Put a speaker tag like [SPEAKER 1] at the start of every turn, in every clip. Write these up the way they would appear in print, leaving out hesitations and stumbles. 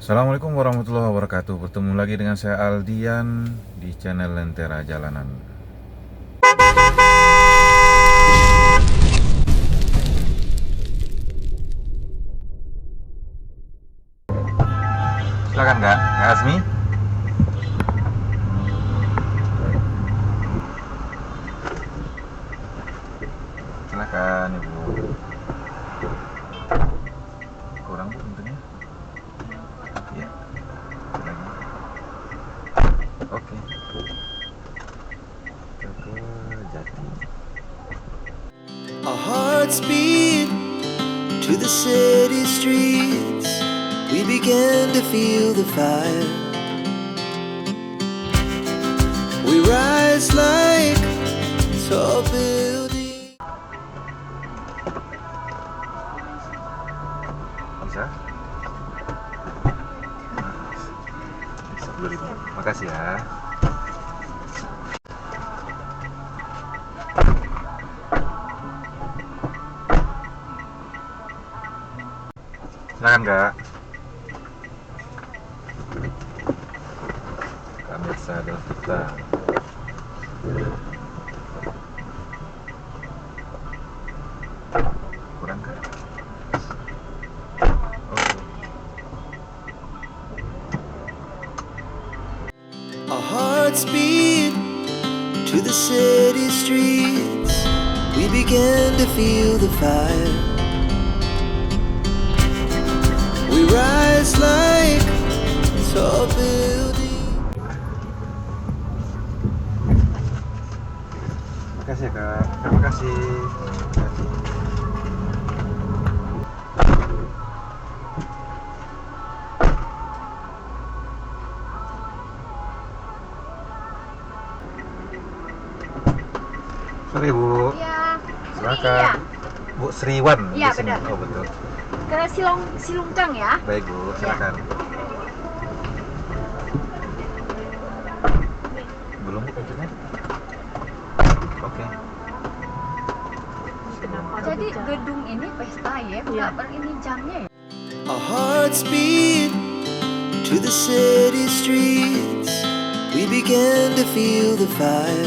[SPEAKER 1] Assalamualaikum warahmatullahi wabarakatuh. Bertemu lagi dengan saya Aldian di channel Lentera Jalanan. Silakan Kak Asmi. Silakan Ibu. Kurang Bu tentunya. Ya. Lagi. Oke. Ke Jati.
[SPEAKER 2] Our hearts beat to the city streets. We began to feel the fire. We rise like tall buildings.
[SPEAKER 1] Bisa? Bisa beli. Makasih ya. Silakan Kak. Kamesa Delta. Kurang Kak?
[SPEAKER 2] Our hearts beat to the city streets. We began to feel the fire. We rise like tall buildings.
[SPEAKER 1] Makasih ya Kak. Terima kasih. Sorry Bu.
[SPEAKER 3] Iya.
[SPEAKER 1] Silakan.
[SPEAKER 3] Iya.
[SPEAKER 1] Bu Sriwan
[SPEAKER 3] Iya,
[SPEAKER 1] di sini.
[SPEAKER 3] benar.
[SPEAKER 1] Oh betul.
[SPEAKER 3] Ke Silungkang ya.
[SPEAKER 1] Baik Bu, silakan. Belum Bu pintunya? Oke.
[SPEAKER 3] Jadi gedung ini pesta ya, bukan per ini jamnya ya.
[SPEAKER 2] Our hearts beat to the city streets. We began to feel the fire.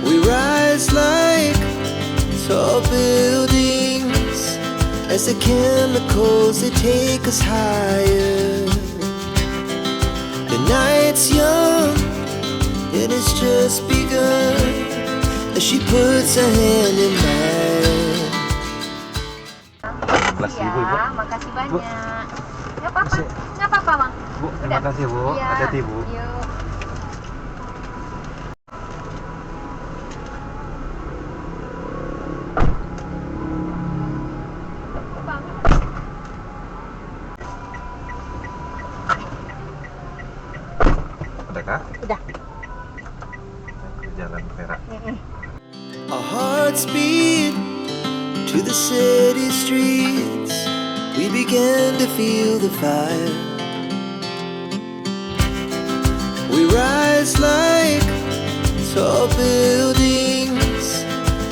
[SPEAKER 2] We rise like tall buildings as the chemicals they take us higher. The night's young and it's just begun as she puts her hand in mine.
[SPEAKER 1] 11.000 Ibu.
[SPEAKER 3] Ya, makasih banyak.
[SPEAKER 1] Bu.
[SPEAKER 3] Nggak apa-apa,
[SPEAKER 1] Makasih.
[SPEAKER 3] nggak apa-apa Bang.
[SPEAKER 1] Bu, terima kasih Bu.
[SPEAKER 3] Iya.
[SPEAKER 1] Hati-hati Bu.
[SPEAKER 3] Yuk.
[SPEAKER 1] Udah Kak?
[SPEAKER 3] Udah.
[SPEAKER 1] Ke Jalan Perak.
[SPEAKER 2] Our hearts beat to the city streets. We began to feel the fire. We rise like tall buildings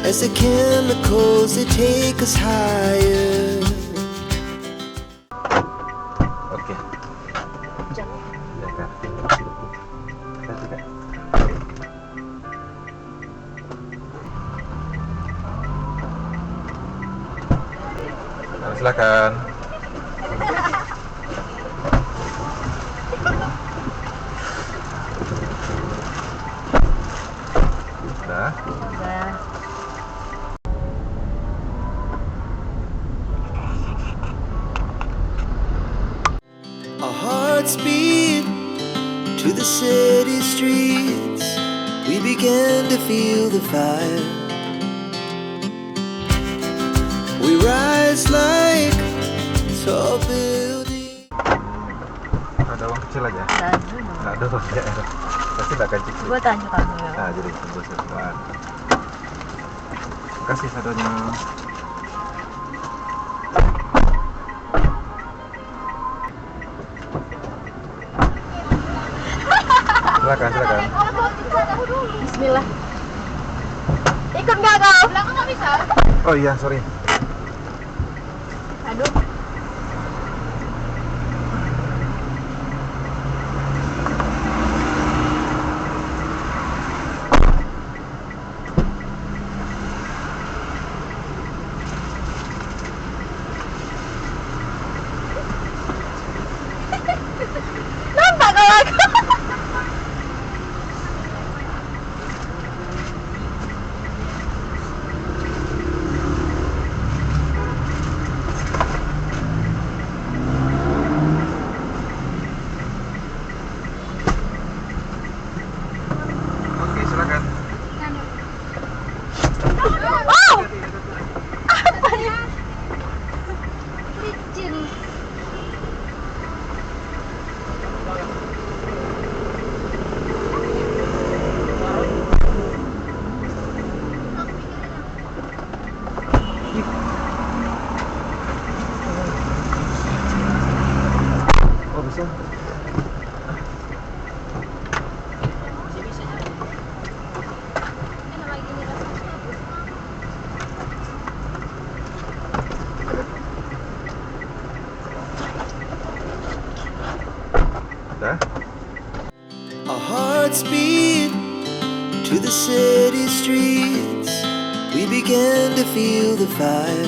[SPEAKER 2] as the chemicals they take us higher.
[SPEAKER 1] Oke. Ya Kak. Terima kasih Kak. Nah, silakan. Udah.
[SPEAKER 3] Udah.
[SPEAKER 2] Our hearts beat to the city streets. We began to feel the fire. We rise like tall buildings.
[SPEAKER 1] Ada uang kecil aja.
[SPEAKER 3] Dan dulu.
[SPEAKER 1] Nggak ada uang ya. Pasti nggak akan cek.
[SPEAKER 3] Gua tanya kamu ya.
[SPEAKER 1] Nah, jadi tunggu sebentar. Makasih sadonya. Silakan, silakan.
[SPEAKER 3] Bismillah. Ikut nggak kau? Belakang nggak bisa.
[SPEAKER 1] Oh iya, sorry.
[SPEAKER 3] Aduh.
[SPEAKER 2] the city streets, we began to feel the fire.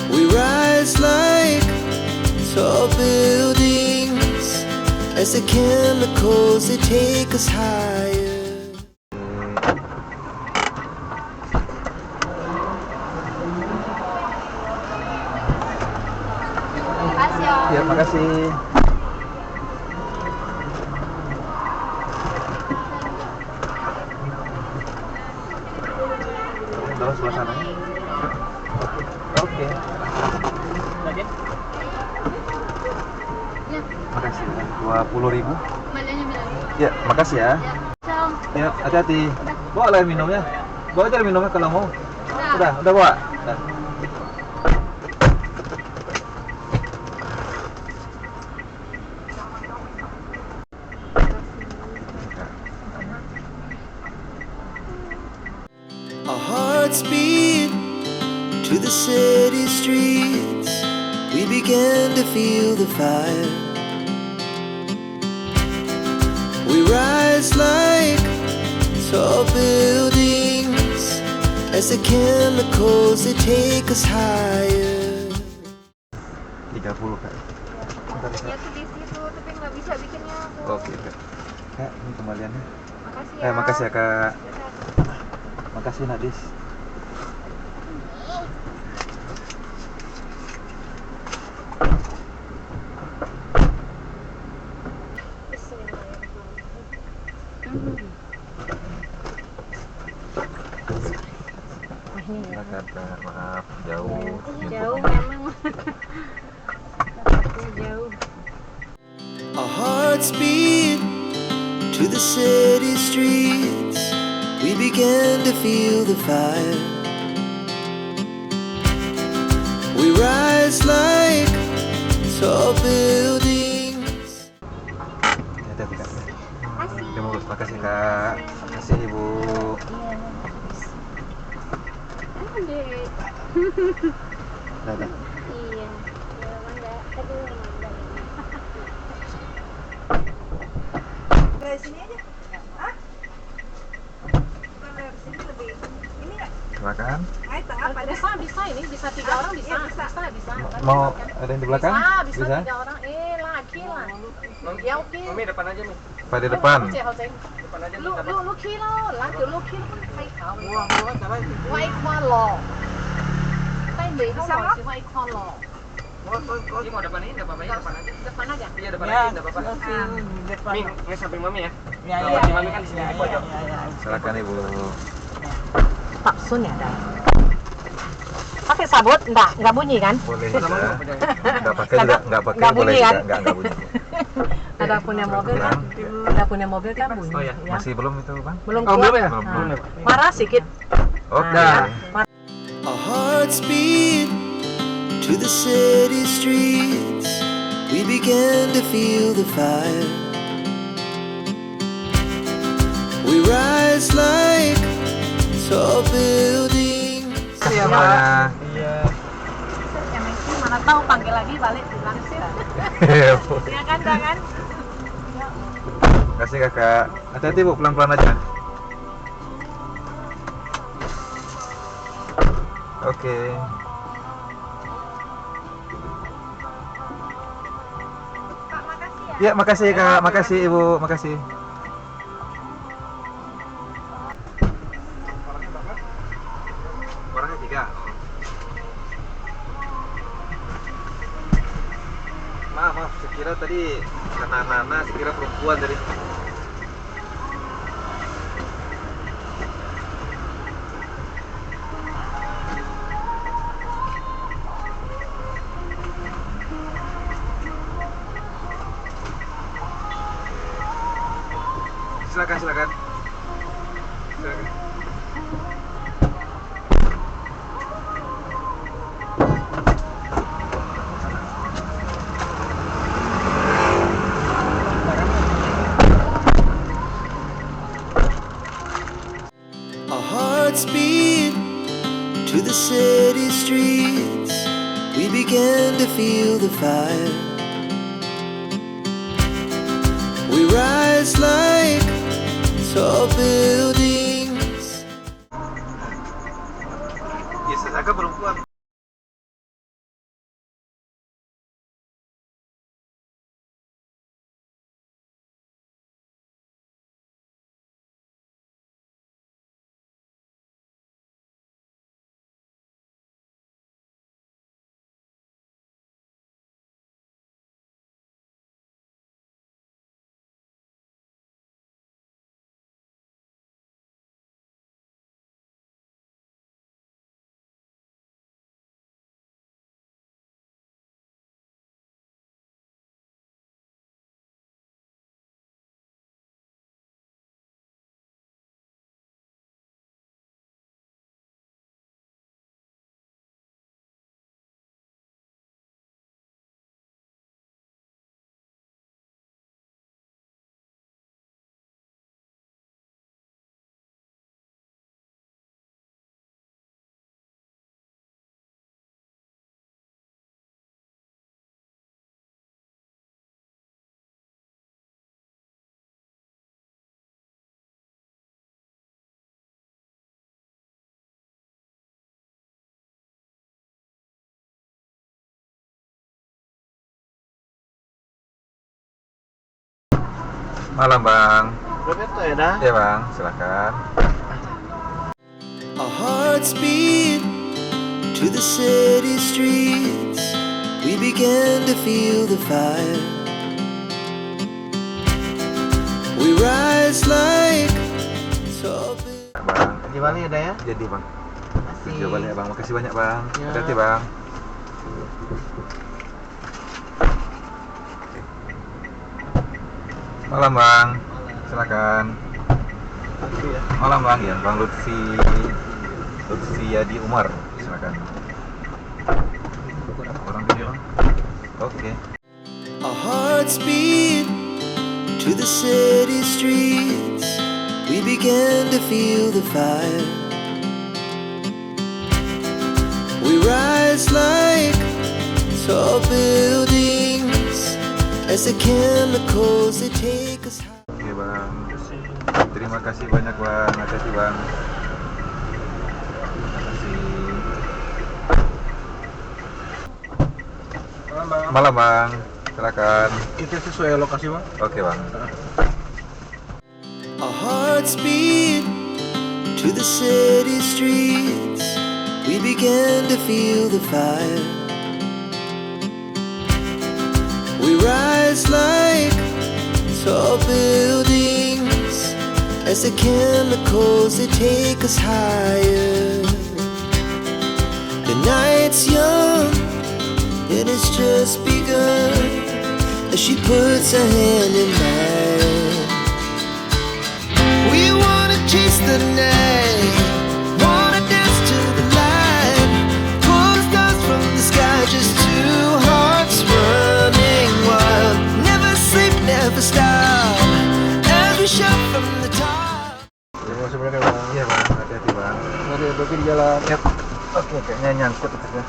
[SPEAKER 2] We rise like tall buildings as the chemicals they take us higher.
[SPEAKER 3] Makasih ya.
[SPEAKER 4] Ya, makasih. Terus suasananya. Oke.
[SPEAKER 3] Ya,
[SPEAKER 4] Makasih. 20.000.
[SPEAKER 3] baliknya bilang.
[SPEAKER 4] Ya, makasih ya.
[SPEAKER 3] Ciao.
[SPEAKER 4] Ya, hati-hati. Bawa air minumnya. Bawa aja air minumnya kalau mau. Udah bawa. Udah.
[SPEAKER 2] Our hearts beat to the city streets, we began to feel the fire. We rise like tall buildings as the chemicals they take us higher.
[SPEAKER 4] 30 Kak. Bentar ya,
[SPEAKER 3] Ya
[SPEAKER 4] Kak.
[SPEAKER 3] tuh di situ, tapi nggak bisa bikinnya aku.
[SPEAKER 4] Oke, Kak. Kak, ini kembaliannya.
[SPEAKER 3] Makasih ya.
[SPEAKER 4] Makasih ya, Kak. Makasih, Nadis. Silakan, Kak. Maaf, jauh.
[SPEAKER 3] Jauh memang. Jauh.
[SPEAKER 2] Our hearts beat to the city streets, we began to feel the fire. We rise like tall buildings.
[SPEAKER 4] Hati-hati, Kak.
[SPEAKER 3] Makasih.
[SPEAKER 4] Terima kasih, makasih, Kak. Makasih, Ibu.
[SPEAKER 3] Dek.
[SPEAKER 4] Dadah.
[SPEAKER 3] Iya. Ya, mangga. Aduh, mangga.
[SPEAKER 5] Dari sini aja. Hah? Bukan dari sini lebih. Ini nggak?
[SPEAKER 4] Silakan.
[SPEAKER 5] Naik tengah pada.
[SPEAKER 6] Bisa ini bisa 3 orang bisa.
[SPEAKER 5] Iya, bisa.
[SPEAKER 6] Bisa.
[SPEAKER 4] Mau ada yang di belakang?
[SPEAKER 6] Bisa 3 orang. Laki lah. Ya oke.
[SPEAKER 7] Mami depan aja nih.
[SPEAKER 4] Pak di depan.
[SPEAKER 7] Depan aja nih.
[SPEAKER 6] Lu kilo lah, lu kilo pun kai kau.
[SPEAKER 7] Wah, salah itu.
[SPEAKER 6] Wai kwa lo. Tai beli kau lo si wai kwa lo.
[SPEAKER 7] Ini mau depan ini enggak apa-apa ya, depan aja.
[SPEAKER 6] Depan aja.
[SPEAKER 7] Iya, depan aja enggak apa-apa. Mi, ini samping Mami ya. Kalau di Mami kan di sini di pojok.
[SPEAKER 4] Silakan, Ibu.
[SPEAKER 6] Pak Sun ya dah. Pakai sabut enggak bunyi kan?
[SPEAKER 4] Boleh juga. Enggak pakai juga, enggak pakai
[SPEAKER 6] Nggak
[SPEAKER 4] boleh
[SPEAKER 6] bunyi, kan?
[SPEAKER 4] juga, enggak bunyi.
[SPEAKER 6] Ada punya mobil kan? Ada punya mobil kan bunyi.
[SPEAKER 7] Oh, ya.
[SPEAKER 4] Masih belum itu, Bang?
[SPEAKER 6] Belum
[SPEAKER 7] Oh, belum
[SPEAKER 6] kuat.
[SPEAKER 7] ya?
[SPEAKER 4] Belum.
[SPEAKER 7] Belum ya.
[SPEAKER 6] Marah sedikit.
[SPEAKER 4] Oke.
[SPEAKER 2] Our hearts beat to the city streets, we began to feel the fire. We rise like tall buildings.
[SPEAKER 4] Iya, Pak.
[SPEAKER 6] Yang itu mana tahu panggil lagi balik bilang sih.
[SPEAKER 4] Iya,
[SPEAKER 6] Ya kan, jangan.
[SPEAKER 4] Kasih Kakak. Hati-hati, Bu, pelan-pelan aja. Oke.
[SPEAKER 3] Pak, makasih ya.
[SPEAKER 4] Ya, makasih Kak, makasih Ibu, makasih. Orangnya 3. Maaf, sekira tadi karena anak-anak, sekira perempuan tadi. Silakan. Silakan.
[SPEAKER 2] Our hearts beat to the city streets, we began to feel the fire. We rise like tall buildings.
[SPEAKER 4] Yes, agak perempuan.
[SPEAKER 1] Malam Bang.
[SPEAKER 7] Roberto ya dah.
[SPEAKER 1] Ya Bang, silakan.
[SPEAKER 2] Our hearts beat to the city streets. We began to feel the fire. We rise like tall buildings.
[SPEAKER 1] Bang,
[SPEAKER 7] Di Bali ada ya?
[SPEAKER 1] jadi Bang.
[SPEAKER 7] Masih.
[SPEAKER 1] Jawaban ya Bang, makasih banyak Bang.
[SPEAKER 7] Ya.
[SPEAKER 1] Hati-hati Bang. Malam Bang, silakan. Malam Bang, ya Bang Lutfi Yadi Umar, silakan. Orang video Bang. Oke.
[SPEAKER 2] Our hearts beat to the city streets. We began to feel the fire. We rise like tall buildings as the chemicals they take us high.
[SPEAKER 1] Oke Bang. Terima kasih banyak Bang. Hati-hati Bang. Terima kasih.
[SPEAKER 7] Malam bang.
[SPEAKER 1] Malam Bang. Silakan.
[SPEAKER 7] Itu sesuai lokasi bang.
[SPEAKER 1] Oke Bang.
[SPEAKER 2] Our hearts beat to the city streets. We began to feel the fire. We rise like tall buildings as the chemicals they take us higher. The night's young, it has just begun as she puts her hand in mine. We wanna chase the night, wanna dance to the light, pull the stars from the sky, just two hearts running wild. Never sleep, never stop, as we shout from the top.
[SPEAKER 7] Terima kasih banyak bang.
[SPEAKER 1] Iya Bang, hati-hati Bang.
[SPEAKER 7] Nanti di jalan.
[SPEAKER 1] Oke, kayaknya nyangkut itu ya.